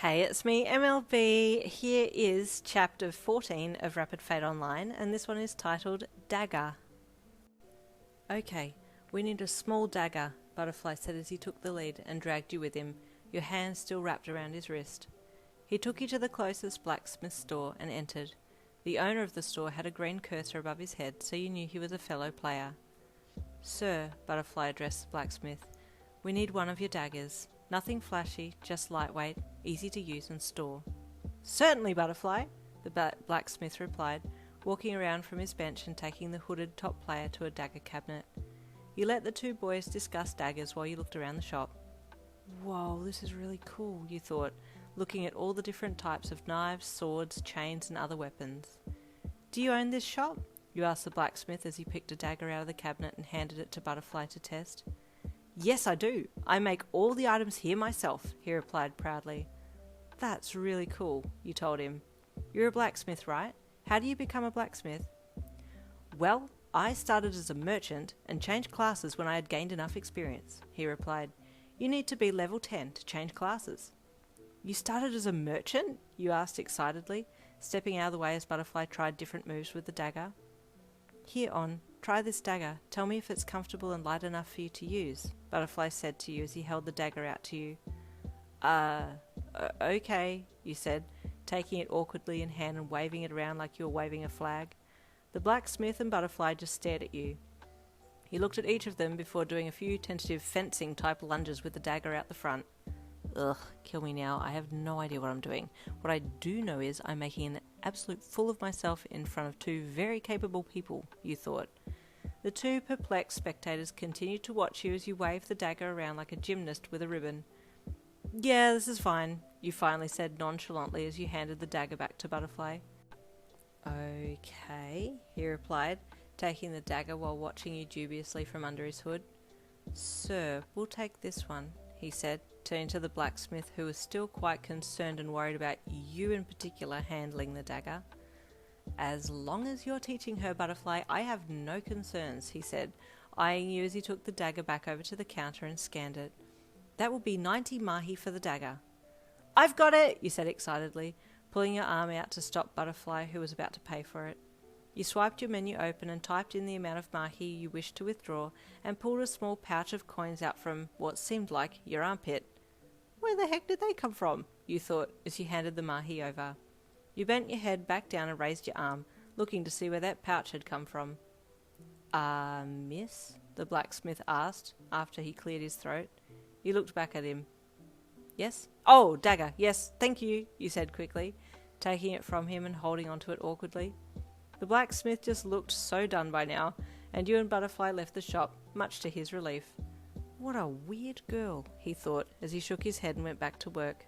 Hey, it's me, MLB. Here is chapter 14 of Rapid Fate Online, and this one is titled Dagger. Okay, we need a small dagger, Butterfly said as he took the lead and dragged you with him, your hand still wrapped around his wrist. He took you to the closest blacksmith store and entered. The owner of the store had a green cursor above his head, so you knew he was a fellow player. Sir, Butterfly addressed the blacksmith, we need one of your daggers. Nothing flashy, just lightweight, easy to use and store. Certainly, Butterfly, the blacksmith replied, walking around from his bench and taking the hooded top player to a dagger cabinet. You let the two boys discuss daggers while you looked around the shop. Whoa, this is really cool, you thought, looking at all the different types of knives, swords, chains and other weapons. Do you own this shop? You asked the blacksmith as he picked a dagger out of the cabinet and handed it to Butterfly to test. Yes, I do. I make all the items here myself, he replied proudly. That's really cool, you told him. You're a blacksmith, right? How do you become a blacksmith? Well, I started as a merchant and changed classes when I had gained enough experience, he replied. You need to be level 10 to change classes. You started as a merchant? You asked excitedly, stepping out of the way as Butterfly tried different moves with the dagger. Here on, try this dagger. Tell me if it's comfortable and light enough for you to use, Butterfly said to you as he held the dagger out to you. Okay, you said, taking it awkwardly in hand and waving it around like you were waving a flag. The blacksmith and Butterfly just stared at you. He looked at each of them before doing a few tentative fencing-type lunges with the dagger out the front. Ugh, kill me now. I have no idea what I'm doing. What I do know is I'm making an absolute fool of myself in front of two very capable people, you thought. The two perplexed spectators continued to watch you as you waved the dagger around like a gymnast with a ribbon. Yeah, this is fine, you finally said nonchalantly as you handed the dagger back to Butterfly. Okay, he replied, taking the dagger while watching you dubiously from under his hood. Sir, we'll take this one, he said, turning to the blacksmith who was still quite concerned and worried about you in particular handling the dagger. As long as you're teaching her, Butterfly, I have no concerns, he said, eyeing you as he took the dagger back over to the counter and scanned it. That will be 90 mahi for the dagger. I've got it, you said excitedly, pulling your arm out to stop Butterfly, who was about to pay for it. You swiped your menu open and typed in the amount of mahi you wished to withdraw and pulled a small pouch of coins out from what seemed like your armpit. Where the heck did they come from? You thought as you handed the mahi over. You bent your head back down and raised your arm, looking to see where that pouch had come from. Miss? The blacksmith asked after he cleared his throat. You looked back at him. Yes? Oh, dagger, yes, thank you, you said quickly, taking it from him and holding onto it awkwardly. The blacksmith just looked so done by now, and you and Butterfly left the shop, much to his relief. What a weird girl, he thought, as he shook his head and went back to work.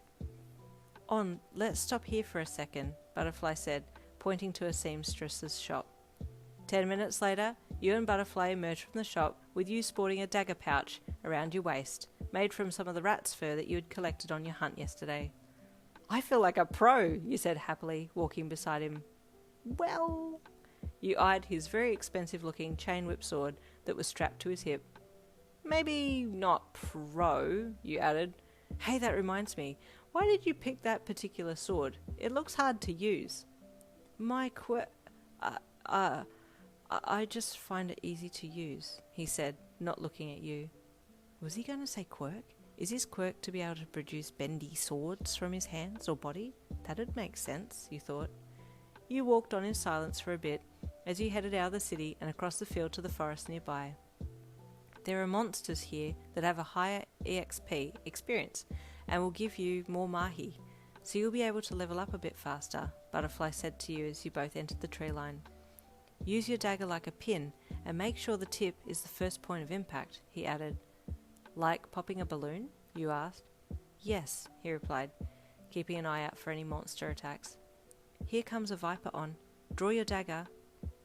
Let's stop here for a second, Butterfly said, pointing to a seamstress's shop. 10 minutes later, you and Butterfly emerged from the shop, with you sporting a dagger pouch around your waist, made from some of the rat's fur that you had collected on your hunt yesterday. I feel like a pro, you said happily, walking beside him. Well, you eyed his very expensive-looking chain-whip sword that was strapped to his hip. Maybe not pro, you added. Hey, that reminds me. Why did you pick that particular sword? It looks hard to use. I just find it easy to use, he said, not looking at you. Was he going to say quirk? Is his quirk to be able to produce bendy swords from his hands or body? That'd make sense, you thought. You walked on in silence for a bit as you headed out of the city and across the field to the forest nearby. There are monsters here that have a higher EXP experience and will give you more mahi, so you'll be able to level up a bit faster, Butterfly said to you as you both entered the tree line. Use your dagger like a pin and make sure the tip is the first point of impact, he added. Like popping a balloon? You asked. Yes, he replied, keeping an eye out for any monster attacks. Here comes a viper on. Draw your dagger.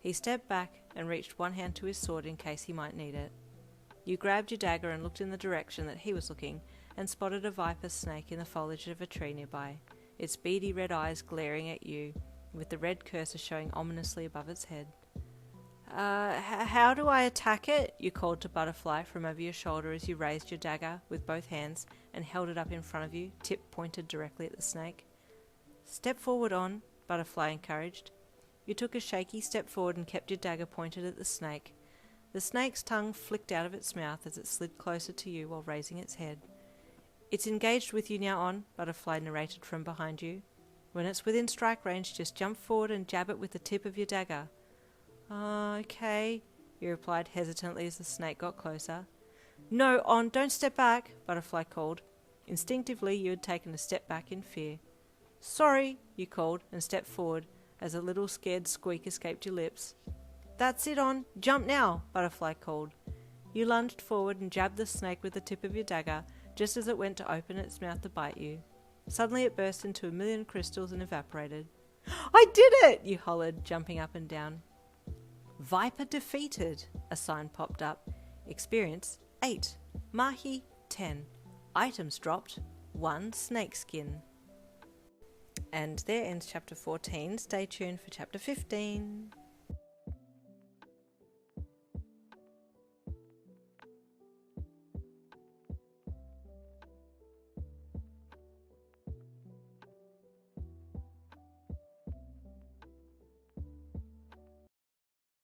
He stepped back and reached one hand to his sword in case he might need it. You grabbed your dagger and looked in the direction that he was looking and spotted a viper snake in the foliage of a tree nearby, its beady red eyes glaring at you, with the red cursor showing ominously above its head. How do I attack it? You called to Butterfly from over your shoulder as you raised your dagger with both hands and held it up in front of you, tip pointed directly at the snake. Step forward on, Butterfly encouraged. You took a shaky step forward and kept your dagger pointed at the snake. The snake's tongue flicked out of its mouth as it slid closer to you while raising its head. It's engaged with you now on, Butterfly narrated from behind you. When it's within strike range, just jump forward and jab it with the tip of your dagger. Okay, you replied hesitantly as the snake got closer. No, on, don't step back, Butterfly called. Instinctively, you had taken a step back in fear. Sorry, you called and stepped forward as a little scared squeak escaped your lips. That's it, on, jump now, Butterfly called. You lunged forward and jabbed the snake with the tip of your dagger just as it went to open its mouth to bite you. Suddenly it burst into a million crystals and evaporated. I did it, you hollered, jumping up and down. Viper defeated, a sign popped up. Experience 8, Mahi 10, items dropped 1 snakeskin. And there ends chapter 14. Stay tuned for chapter 15.